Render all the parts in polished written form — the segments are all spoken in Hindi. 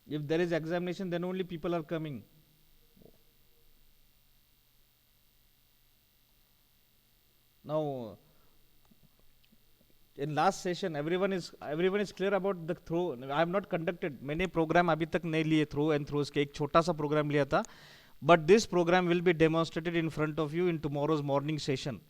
If there is examination, then only people are coming. Now, in last session, everyone is clear about the throw. I have not conducted मैंने program अभी तक नहीं लिए throw and throws के, एक छोटा सा program लिया था. But this program will be demonstrated in front of you in tomorrow's morning session,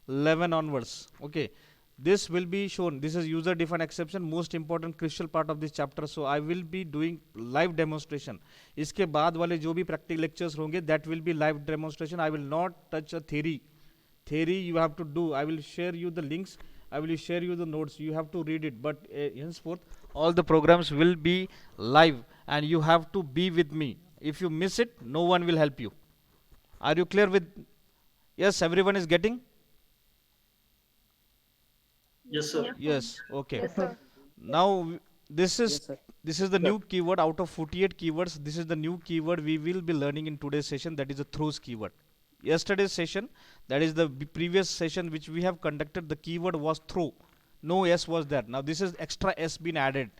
11 onwards. Okay, this will be shown. This is user defined exception, most important crucial part of this chapter. So I will be doing live demonstration. इसके बाद वाले जो भी practical lectures होंगे, that will be live demonstration. I will not touch a theory you have to do. I will share you the links, I will share you the notes, you have to read it. But henceforth all the programs will be live and you have to be with me. If you miss it, no one will help you. Are you clear with? Yes, everyone is getting? Yes, sir. Yes, okay. Yes, sir. Now this is Yes, sir. this is the new keyword out of 48 keywords. This is the new keyword we will be learning in today's session, that is the throws keyword. Yesterday's session, that is the previous session which we have conducted, the keyword was throw, no s was there. Now this is extra s been added.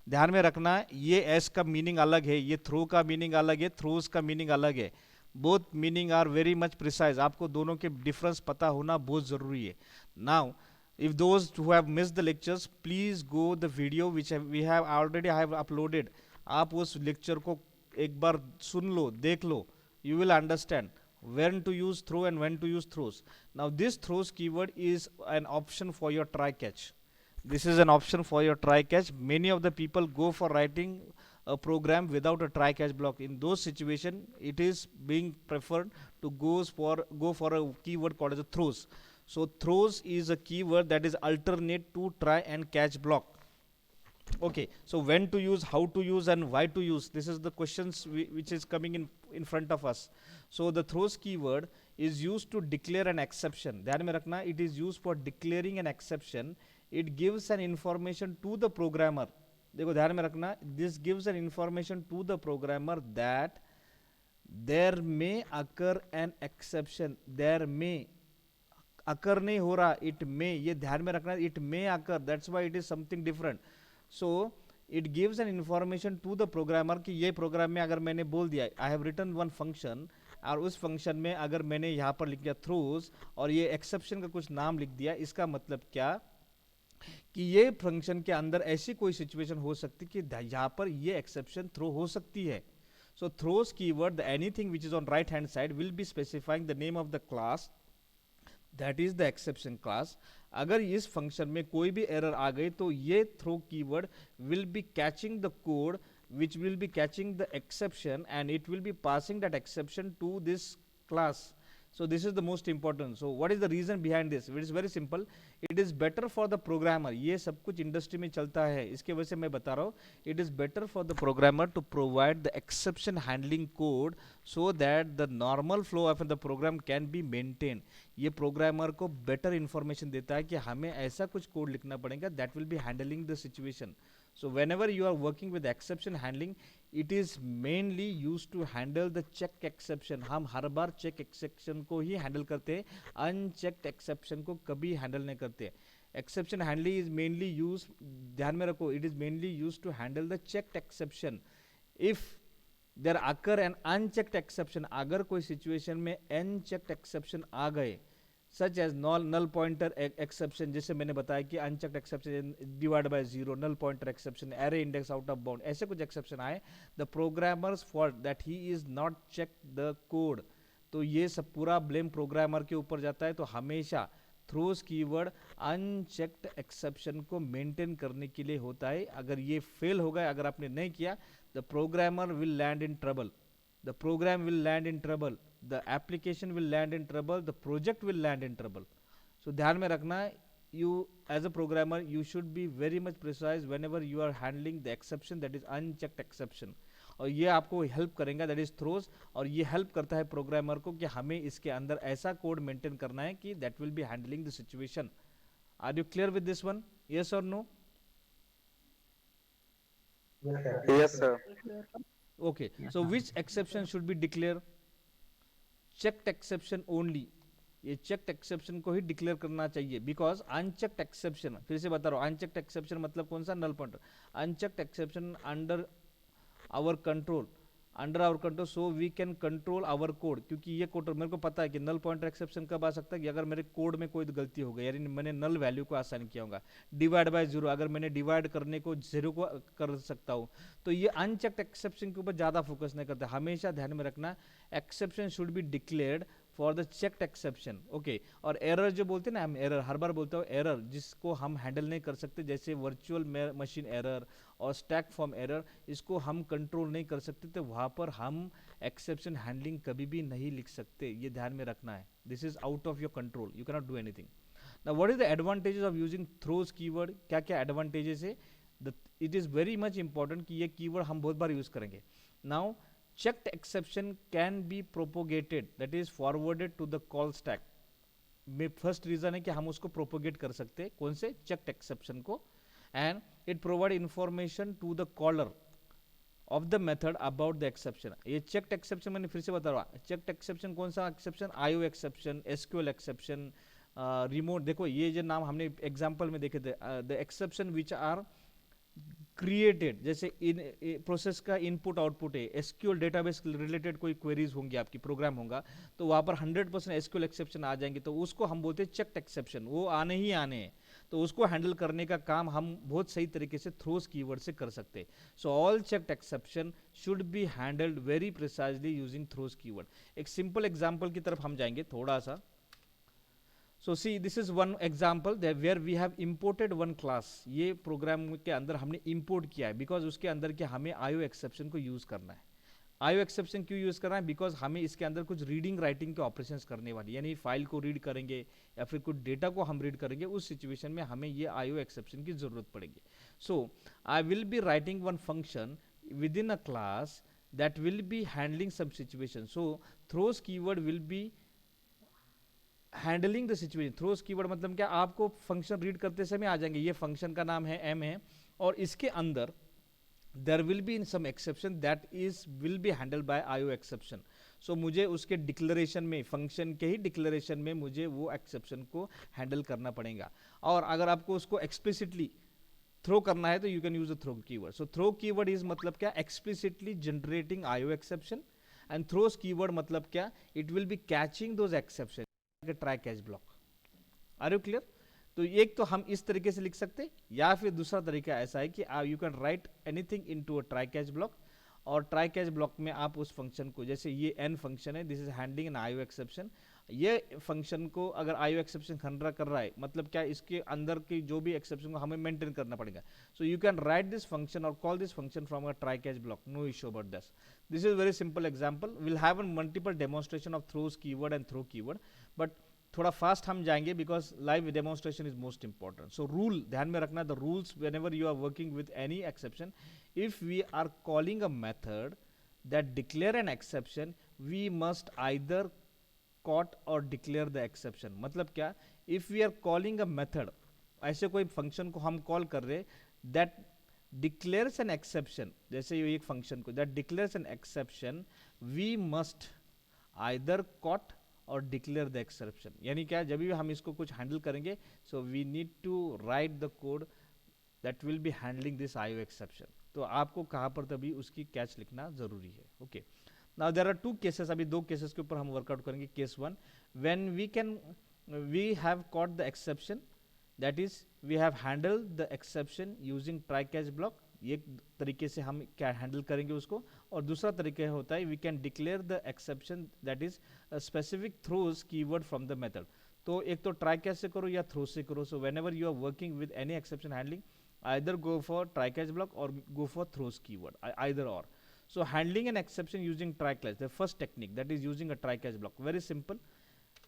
ध्यान में रखना, ये s का मीनिंग अलग है, ये थ्रो का मीनिंग अलग है, थ्रोज का मीनिंग अलग है. Both meanings are very much precise. आपको दोनों के डिफरेंस पता होना बहुत ज़रूरी है. Now if those who have missed the lectures, please go the video which we have already I have uploaded. आप उस लेक्चर को एक बार सुन लो, देख लो. You will understand when to use throw and when to use throws. Now this throws keyword is an option for your try catch. This is an option for your try catch. Many of the people go for writing a program without a try catch block. In those situations, it is being preferred to go for a keyword called as a throws. So throws is a keyword that is alternate to try and catch block. Okay, so when to use, how to use, and why to use, this is the questions which is coming in front of us. So the throws keyword is used to declare an exception. ध्यान में रखना, it is used for declaring an exception. It gives an information to the programmer. देखो ध्यान में रखना, this gives an information to the programmer that there may occur an exception. There may occur नहीं हो रहा, it may, ये ध्यान में रखना, it may occur, that's why it is something different. So it gives an information to the programmer कि ये प्रोग्राम में अगर मैंने बोल दिया I have written one function, और उस फंक्शन में अगर मैंने यहाँ पर लिख दिया थ्रोज और ये एक्सेप्शन का कुछ नाम लिख दिया, इसका मतलब क्या कि ये फंक्शन के अंदर ऐसी कोई सिचुएशन हो सकती कि यहाँ पर ये एक्सेप्शन थ्रो हो सकती है. So throws keyword, the anything which is on right hand side will be specifying the name of the class, that is the exception class. अगर इस फंक्शन में कोई भी एरर आ गई तो ये throw keyword will be catching the code which will be catching the exception and it will be passing that exception to this class. So this is the most important. So what is the reason behind this? It is very simple. It is better for the programmer. ये सब कुछ इंडस्ट्री में चलता है, इसके वजह से मैं बता रहा हूँ. It is better for the programmer to provide the exception handling code so that the normal flow of the program can be maintained. ये प्रोग्रामर को बेटर इंफॉर्मेशन देता है कि हमें ऐसा कुछ कोड लिखना पड़ेगा that will be handling the situation. So whenever you are working with exception handling, it is mainly used to handle the check exception. हम हर बार check exception को ही handle करते हैं, unchecked exception को कभी handle नहीं करते. Exception handling is mainly used, ध्यान में रखो, it is mainly used to handle the checked exception. If there occur an unchecked exception, अगर कोई situation में unchecked exception आ गए, such as null pointer exception, जैसे मैंने बताया कि unchecked exception divide by zero, null pointer exception, array index out of bound, ऐसे कुछ एक्सेप्शन आए, the programmer's fault that he is not check the code, तो ये सब पूरा ब्लेम प्रोग्रामर के ऊपर जाता है. तो हमेशा थ्रोज कीवर्ड अनचेक्ड एक्सेप्शन को मेंटेन करने के लिए होता है. अगर ये फेल हो गया, अगर आपने नहीं किया, the programmer will land in trouble, the program will land in trouble, the application will land in trouble, the project will land in trouble. So ध्यान में रखना, you as a programmer you should be very much precise whenever you are handling the exception, that is unchecked exception. और ये आपको हेल्प करेगा, दैट इज थ्रोज, और ये हेल्प करता है प्रोग्रामर को कि हमें इसके अंदर ऐसा कोड मेंटेन करना है कि that will be handling the situation. Are you clear with this one? Yes और no? Yes, sir. Okay, so which exception should be declared? Checked exception only. ये चेक्ड एक्सेप्शन को ही डिक्लेयर करना चाहिए, बिकॉज अनचेक्ड एक्सेप्शन, फिर से बता रहा हूँ, अनचेक्ड एक्सेप्शन मतलब कौन सा? Null pointer. Unchecked exception our control, under our control, so we can control our code, क्योंकि ये कोड मेरे को पता है कि नल पॉइंटर एक्सेप्शन कब आ सकता है कि अगर मेरे कोड में कोई गलती हो गई, यानी मैंने नल वैल्यू को असाइन किया होगा, डिवाइड बाय जीरो, अगर मैंने डिवाइड करने को जीरो को कर सकता हूँ, तो ये अनचेक्ड एक्सेप्शन के ऊपर ज़्यादा फोकस नहीं करता। हमेशा ध्यान में रखना, exception should be declared for the checked exception, okay. और एरर जो बोलते हैं ना, हम एरर हर बार बोलते हो, एरर जिसको हम हैंडल नहीं कर सकते, जैसे वर्चुअल मशीन एरर और स्टैक फॉर्म एरर, इसको हम कंट्रोल नहीं कर सकते, तो वहाँ पर हम एक्सेप्शन हैंडलिंग कभी भी नहीं लिख सकते, ये ध्यान में रखना है। This is out of your control, you cannot do anything. Now what is the advantages of using throws keyword, क्या क्या एडवांटेजेस है, it is very much important कि ये कीवर्ड हम बहुत बार यूज करेंगे। Now checked exception can be propagated, that is forwarded to the call stack, में फर्स्ट रीजन है कि हम उसको प्रोपोगेट कर सकते हैं, कौन से, चेक्ड एक्सेप्शन को, and it provide information to the caller of the method about the exception. ये चेक्ड एक्सेप्शन मैंने फिर से बता रहा, चेक्ड एक्सेप्शन कौन सा exception, IO exception, SQL exception, remote, देखो ये जो नाम हमने एग्जांपल में देखे थे, the exception which are created, जैसे इन प्रोसेस का इनपुट आउटपुट है, एसक्यूएल डेटाबेस रिलेटेड कोई क्वेरीज होंगी, आपकी प्रोग्राम होगा, तो वहाँ पर 100% एसक्यूएल एक्सेप्शन आ जाएंगे, तो उसको हम बोलते हैं चेक्ड एक्सेप्शन, वो आने ही आने हैं, तो उसको हैंडल करने का काम हम बहुत सही तरीके से थ्रोज कीवर्ड से कर सकते हैं। So all checked exception should be handled very precisely using throws keyword. एक सिंपल एग्जाम्पल की तरफ हम जाएंगे थोड़ा सा। So see, this is one example that where we have imported one class, ये प्रोग्राम के अंदर हमने import किया है, बिकॉज उसके अंदर के हमें आईओ एक्सेप्शन को यूज करना है। आईओ एक्सेप्शन क्यों यूज करना है, बिकॉज हमें इसके अंदर कुछ रीडिंग राइटिंग के ऑपरेशंस करने वाली, यानी फाइल को रीड करेंगे या फिर कुछ डेटा को हम रीड करेंगे, उस सिचुएशन में हमें ये आईओ एक्सेप्शन की जरूरत पड़ेगी। So I will be writing one function within a class that will be handling some situation. So throws keyword will be handling the situation. Throws keyword मतलब क्या, आपको फंक्शन रीड करते समय आ जाएंगे, ये फंक्शन का नाम है एम है, और इसके अंदर there will be in some exception that is will be handle by IO exception. So मुझे उसके डिक्लेरेशन में, फंक्शन के ही डिक्लेरेशन में मुझे वो एक्सेप्शन को हैंडल करना पड़ेगा। और अगर आपको उसको एक्सप्लिसिटली थ्रो करना है तो you can use a throw keyword. So throw keyword is मतलब क्या, explicitly generating IO exception, and throws keyword मतलब क्या, it will be catching those exception, try catch block. Are you clear? तो एक तो हम इस तरीके से लिख सकते, या फिर दूसरा तरीका ऐसा है कि you can write anything into a try catch block, और ट्राई कैच ब्लॉक में आप उस फंक्शन को, जैसे ये एन फंक्शन है, this is handling an IO exception, ये फंक्शन को अगर आईओ एक्सेप्शन खंडरा कर रहा है, मतलब क्या, इसके अंदर की जो भी एक्सेप्शन को हमें मेंटेन करना पड़ेगा। So you can write this function और call this function from a try catch block, no issue about this. This is very simple example, will have a multiple demonstration of throws keyword and throw keyword, but थोड़ा फास्ट हम जाएंगे because live demonstration is most important. So rule ध्यान में रखना, the rules whenever you are working with any exception, if we are calling a method that declare an exception, we must either caught or declare the exception। मतलब क्या, if we are calling a method, ऐसे कोई फंक्शन को हम कॉल कर रहे that declares an exception, जैसे ये एक फंक्शन को that declares an exception, we must either caught और डिक्लेयर द एक्सेप्शन। यानी क्या, जब भी हम इसको कुछ हैंडल करेंगे, so we need to write the code that will be handling this IO exception. तो आपको कहाँ पर तभी उसकी कैच लिखना जरूरी है, okay. Now there are two cases, अभी दो केसेस के ऊपर हम वर्कआउट करेंगे। Case one, when we have caught the exception, that is we have handle the exception using try catch block, एक तरीके से हम क्या हैंडल करेंगे उसको, और दूसरा तरीका होता है we can declare the exception that is specific throws keyword from the method. तो एक तो ट्राई कैच से करो या थ्रो से करो। So whenever you are working with any exception handling, either go for try catch block or go for throws keyword, either or. So handling an exception using try catch, the first technique, that is using a try catch block, very simple।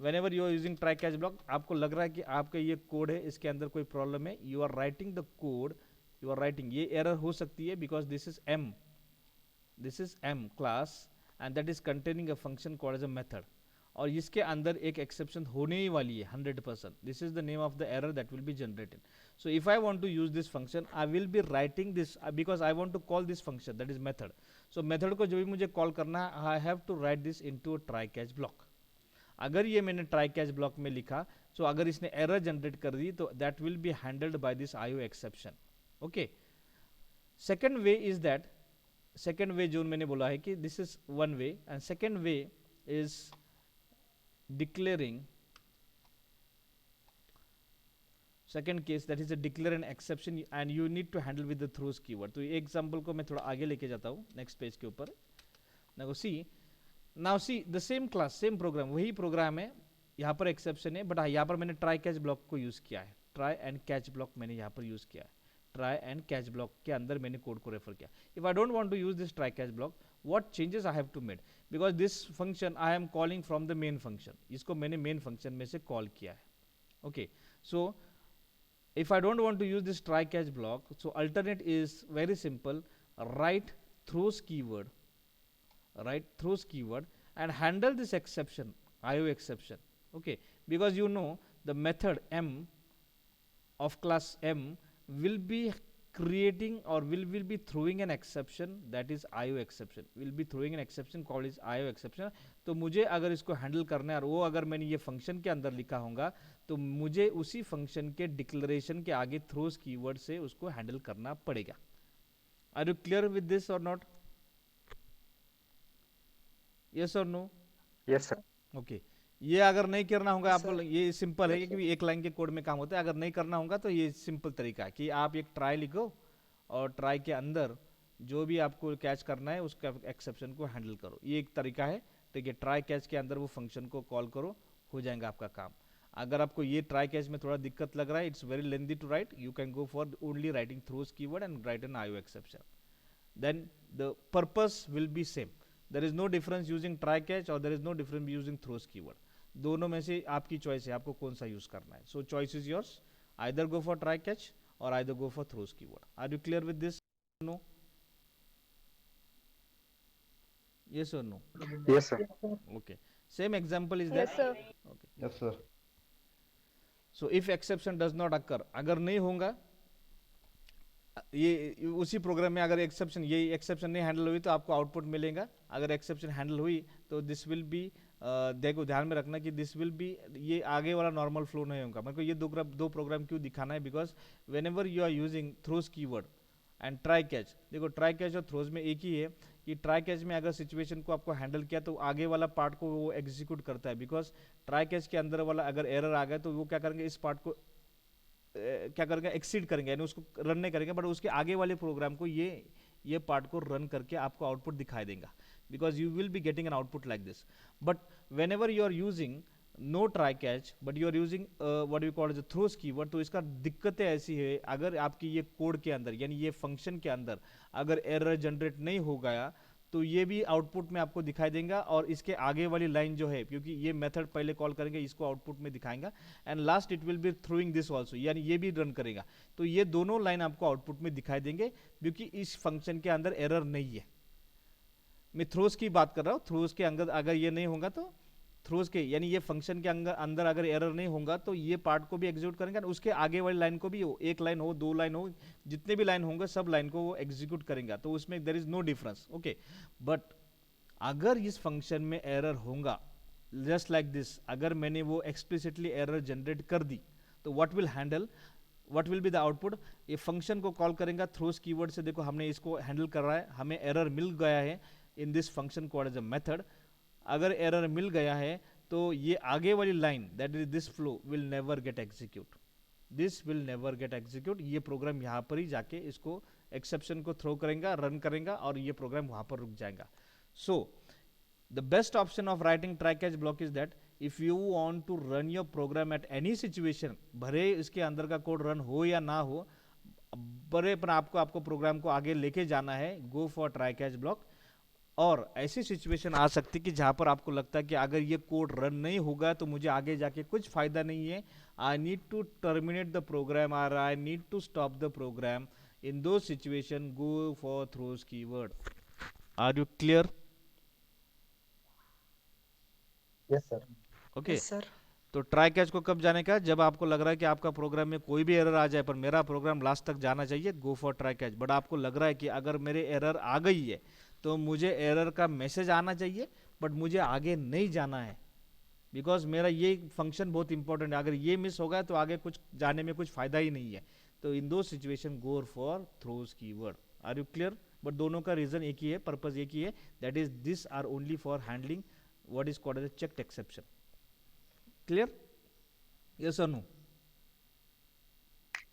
whenever you are using try catch block, आपको लग रहा है कि आपका ये कोड है, इसके अंदर कोई प्रॉब्लम है, you are writing the code, you are writing, ये एरर हो सकती है because this is m class and that is containing a function called as a method, और इसके अंदर एक एक्सेप्शन होने ही वाली है 100%। This is the name of the error that will be generated. So if I want to use this function, I will be writing this because I want to call this function that is method. So method को जो भी मुझे कॉल करना है, I have to write this into a try catch block. अगर ये मैंने ट्राई कैच ब्लॉक में लिखा, सो अगर इसने एरर जनरेट कर दी, तो that will be handled by this IO exception, okay. Second way is that second way जो मैंने बोला है कि this is one way, and second way is declaring, second case that is a declare an exception and you need to handle with the throws keyword. तो ये एग्जांपल को मैं थोड़ा आगे लेके जाता हूँ नेक्स्ट पेज के ऊपर। Now see the same class same programme, वही प्रोग्राम है, यहाँ पर एक्सेप्शन है, बट यहाँ पर मैंने ट्राई कैच ब्लॉक को यूज किया है, ट्राई एंड कैच ब्लॉक मैंने यहाँ पर यूज किया है, ट्राई एंड कैच ब्लॉक के अंदर मैंने कोड को रेफर किया। If I don't want to use this try catch block, what changes I have to made, because this function I am calling from the main function, इसको मैंने मेन फंक्शन में से कॉल किया है। Okay, so if I don't want to use this try catch block, so alternate is very simple, write throws keyword, write throws keyword and handle this exception, IO exception. Okay, because you know the method m of class m will be creating or will be throwing an exception, that is IO exception, will be throwing an exception called is IO exception. तो मुझे अगर इसको हैंडल करना है और वो अगर मैंने ये फंक्शन के अंदर लिखा होगा तो मुझे उसी फंक्शन के डिक्लेरेशन के आगे थ्रोज कीवर्ड से उसको हैंडल करना पड़ेगा। Are you clear with this और नॉट? यस और नो? Yes sir. ओके, ये अगर नहीं करना होगा आपको, ये सिंपल है क्योंकि एक लाइन के कोड में काम होता है। अगर नहीं करना होगा तो ये सिंपल तरीका है कि आप एक ट्राई लिखो और ट्राई के अंदर जो भी आपको कैच करना है उसका एक्सेप्शन को हैंडल करो, ये एक तरीका है। ठीक है, ट्राई कैच के अंदर वो फंक्शन को कॉल करो, हो जाएगा आपका काम। अगर आपको ये ट्राई कैच में थोड़ा दिक्कत लग रहा है, it's very lengthy to write, you can go for only writing throws keyword and write an IO exception, then the purpose will be same. There is no difference using try catch और there is no difference using throws keyword. दोनों में से आपकी चॉइस है, आपको कौन सा यूज करना है। So choice is yours, either go for try catch और either go for throws keyword. Are you clear with this? No? Yes or no? Yes sir. Okay. Same example is Yes, there. sir. Okay. Yes, sir. So if exception does not occur, अगर नहीं होगा ये उसी प्रोग्राम में, अगर एक्सेप्शन ये एक्सेप्शन नहीं हैंडल हुई तो आपको आउटपुट मिलेगा। अगर एक्सेप्शन हैंडल हुई तो दिस विल बी, देखो ध्यान में रखना कि दिस विल बी, ये आगे वाला नॉर्मल फ्लो नहीं होगा। मेरे को ये दो प्रोग्राम क्यों दिखाना है, because whenever you are using throws keyword and try catch, देखो ट्राई कैच और थ्रोज में एक ही है कि ट्राई कैच में अगर सिचुएशन को आपको हैंडल किया तो आगे वाला पार्ट को वो एग्जीक्यूट करता है, बिकॉज ट्राई कैच के अंदर वाला अगर एरर आ गया तो वो क्या करेंगे, इस पार्ट को क्या करेंगे, एक्सीड करेंगे, यानी उसको रन नहीं करेंगे, बट उसके आगे वाले प्रोग्राम को ये पार्ट को रन करके आपको आउटपुट दिखाई देगा, because you will be getting an output like this. But whenever you are using no try catch but you are using what you call as throws keyword, तो इसका दिक्कतें ऐसी है, अगर आपकी ये कोड के अंदर यानी ये फंक्शन के अंदर अगर एरर जनरेट नहीं हो गया तो ये भी आउटपुट में आपको दिखाई देगा, और इसके आगे वाली लाइन जो है, क्योंकि ये मेथड पहले कॉल करेंगे इसको आउटपुट में दिखाएगा, and last it will B throwing this also, यानी ये भी रन करेगा, तो ये दोनों लाइन आपको आउटपुट में दिखाई देंगे क्योंकि इस फंक्शन के अंदर एरर नहीं है। मैं थ्रोज की बात कर रहा हूँ, थ्रोज के अंदर अगर ये नहीं होगा तो थ्रोज के यानी ये फंक्शन के अंदर अगर एरर नहीं होगा तो ये पार्ट को भी एग्जीक्यूट करेंगे, और उसके आगे वाली लाइन को भी, एक लाइन हो, दो लाइन हो, जितने भी लाइन होंगे सब लाइन को वो एग्जीक्यूट करेंगे, तो उसमें there is no difference. Okay, but अगर इस फंक्शन में एरर होगा जस्ट लाइक दिस, अगर मैंने वो एक्सप्लिसिटली एरर जनरेट कर दी तो what will be the output, ये फंक्शन को कॉल करेंगे थ्रोज कीवर्ड से, देखो हमने इसको हैंडल कर रहा है, हमें एरर मिल गया है in this function called as a method. अगर एरर मिल गया है तो ये आगे वाली line that is this flow will never get execute, this will never get execute. ये प्रोग्राम यहाँ पर ही जाके इसको एक्सेप्शन को थ्रो करेगा, रन करेगा, और ये प्रोग्राम वहाँ पर रुक जाएगा। So the best option of writing try catch block is that if you want to run your program at any situation, भले इसके अंदर का कोड रन हो या ना हो, बड़े पर आपको प्रोग्राम को आगे लेके जाना है, गो फॉर ट्राई कैच ब्लॉक। और ऐसी सिचुएशन आ सकती है कि जहां पर आपको लगता है कि अगर ये कोड रन नहीं होगा तो मुझे आगे जाके कुछ फायदा नहीं है, I need to terminate the program और I need to stop the program, इन दो situation go for throws keyword. Are you clear? Yes sir. Okay, Yes, sir. तो ट्राई कैच को कब जाने का, जब आपको लग रहा है कि आपका प्रोग्राम में कोई भी एरर आ जाए पर मेरा प्रोग्राम लास्ट तक जाना चाहिए, गो फॉर ट्राई कैच। बट आपको लग रहा है कि अगर मेरे एरर आ गई है तो मुझे एरर का मैसेज आना चाहिए बट मुझे आगे नहीं जाना है, बिकॉज मेरा ये फंक्शन बहुत इंपॉर्टेंट है, अगर ये मिस हो गया तो आगे कुछ जाने में कुछ फायदा ही नहीं है, तो इन दो situation go for throws keyword. Are you clear? But दोनों का रीजन एक ही है, पर्पज एक ही है, that is this are only for handling what is called as a checked exception. Clear? Yes or no?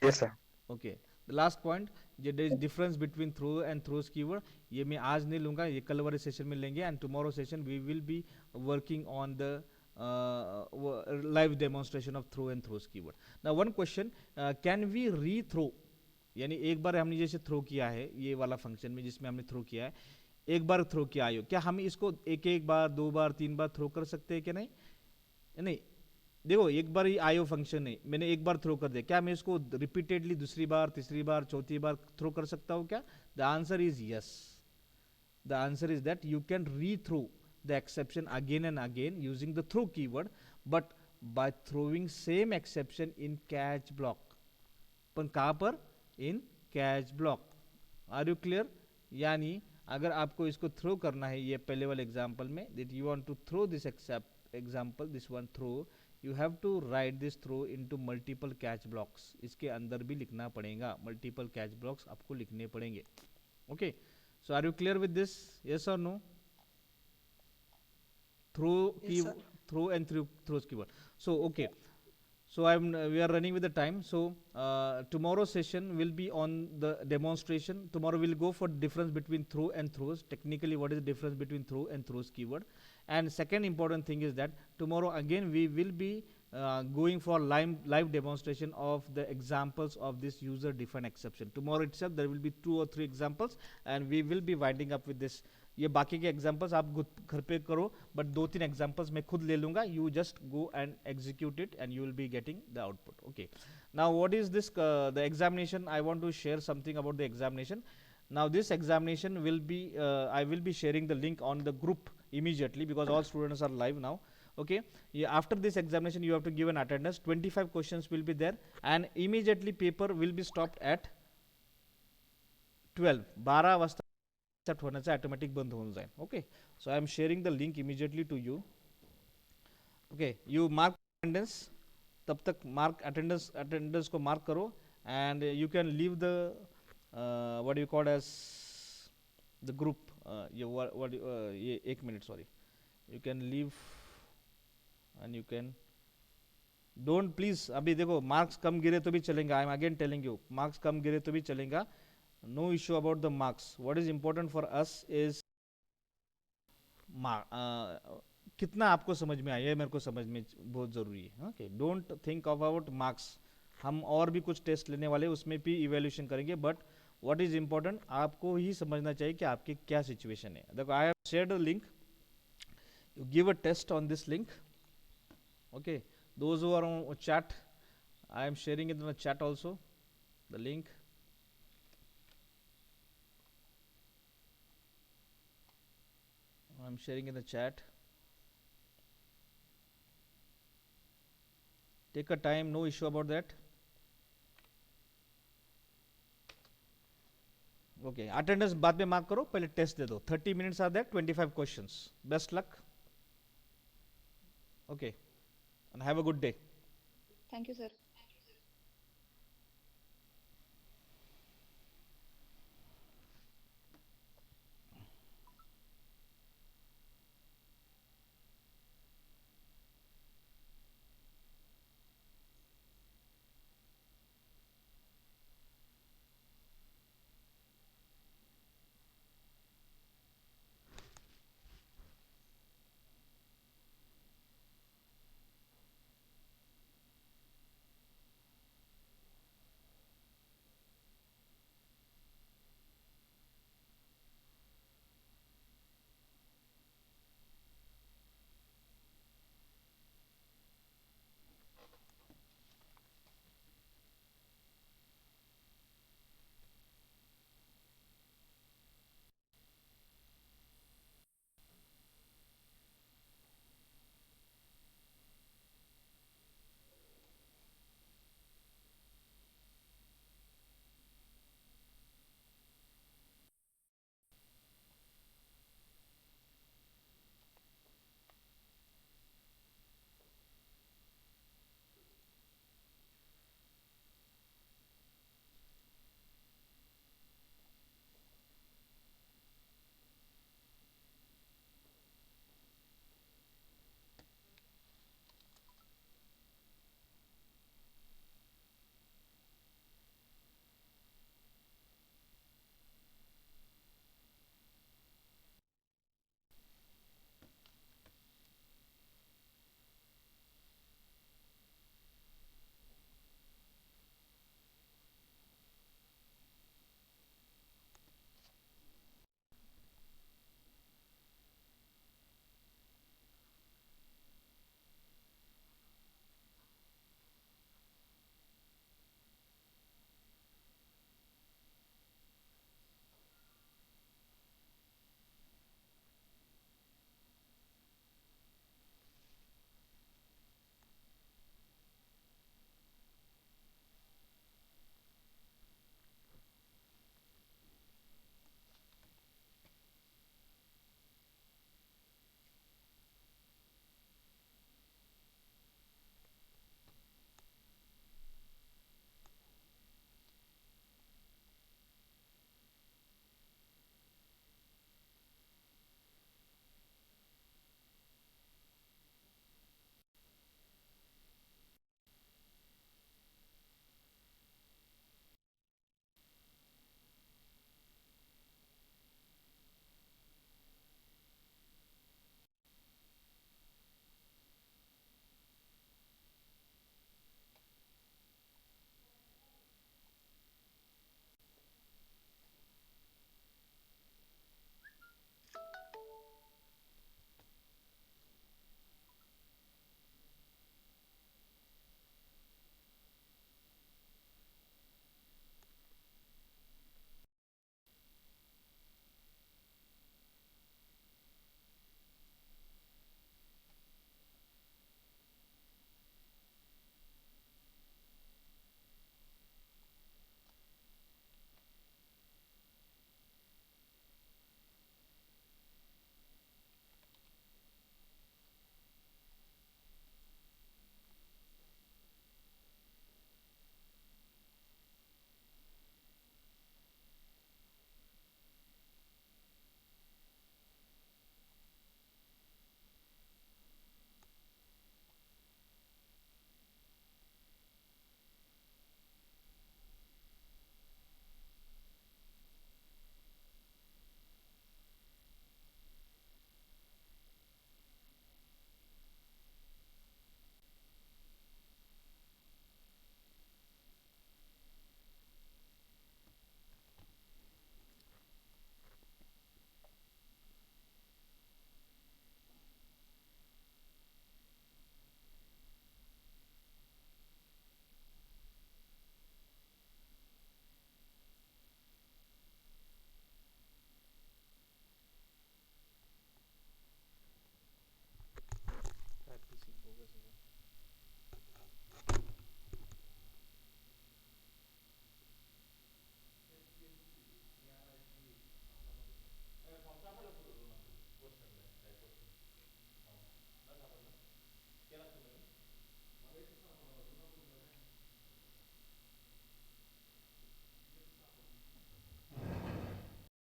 Yes, sir. Okay. The last point, there is difference between throw and throws keyword. ये मैं आज नहीं लूँगा, ये कल वाले सेशन में लेंगे. And tomorrow session we will be working on the live demonstration of throw and throws keyword. Now one question, can we re-throw? यानी एक बार हमने जैसे थ्रो किया है ये वाला फंक्शन में जिसमें हमने थ्रो किया है, एक बार थ्रो किया आयो, क्या हम इसको एक एक बार, दो बार, तीन बार थ्रो कर सकते हैं क्या? नहीं, नहीं. देखो एक बार ही आयो फंक्शन है, मैंने एक बार थ्रो कर दिया, क्या मैं इसको रिपीटेडली दूसरी बार, तीसरी बार, चौथी बार थ्रो कर सकता हूँ क्या? The answer is yes. The answer is that you can rethrow the exception again and again using the throw keyword, but by throwing same exception in catch block. पर कहाँ पर? In catch block. Are you clear? यानी अगर आपको इसको थ्रो करना है, ये पहले वाले एग्जाम्पल में, that you want to throw this example, this one throw, you have to write this throw into multiple catch blocks. इसके अंदर भी लिखना पड़ेगा, multiple catch blocks आपको लिखने पड़ेंगे. Okay, so are you clear with this? Yes or no? Throw key, throw and throws keyword. So okay, so we are running with the time. So tomorrow session will be on the demonstration. Tomorrow we'll go for difference between throw and throws. Technically, what is the difference between throw and throws keyword? And second important thing is that tomorrow again we will be going for live demonstration of the examples of this user defined exception. Tomorrow itself there will be 2 or 3 examples and we will be winding up with this. ये बाकी के एग्जाम्पल्स आप घर पे करो, बट 2-3 एग्जाम्पल्स मैं खुद ले लूंगा. You just go and execute it and you will be getting the output. Okay, now what is this the examination? I want to share something about the examination. Now this examination will be, I will be sharing the link on the group immediately because all students are live now. Okay, yeah, after this examination you have to give an attendance. 25 questions will be there and immediately paper will be stopped at 12 वाजता एक्सेप्ट होण्याचं ऑटोमॅटिक बंद होऊन जाईल. Okay, so I am sharing the link immediately to you. Okay, you mark attendance, तब तक मार्क अटेंडेंस को मार्क करो and you can leave the what you called as the group. ये एक मिनट, sorry, you can leave and you can don't please. अभी देखो मार्क्स कम गिरे तो भी चलेगा. I am again telling you, marks कम गिरे तो भी चलेगा. No issue about the marks. What is important for us is कितना आपको समझ में आया, मेरे को समझ में बहुत ज़रूरी है. Okay, don't think about marks. हम और भी कुछ टेस्ट लेने वाले, उसमें भी इवेल्यूशन करेंगे, बट व्हाट इज इम्पोर्टेंट आपको ही समझना चाहिए कि आपकी क्या सिचुएशन है. देखो, I have shared a link, you give a test on this link. Okay, those who are on chat, I am sharing it in the chat also, the link. I'm sharing in the chat. Take a time, no issue about that. Okay, attendance बाद में मार्क करो, पहले टेस्ट दे दो. 30 minutes are there, 25 questions. Best luck. Okay, and have a good day. Thank you, sir.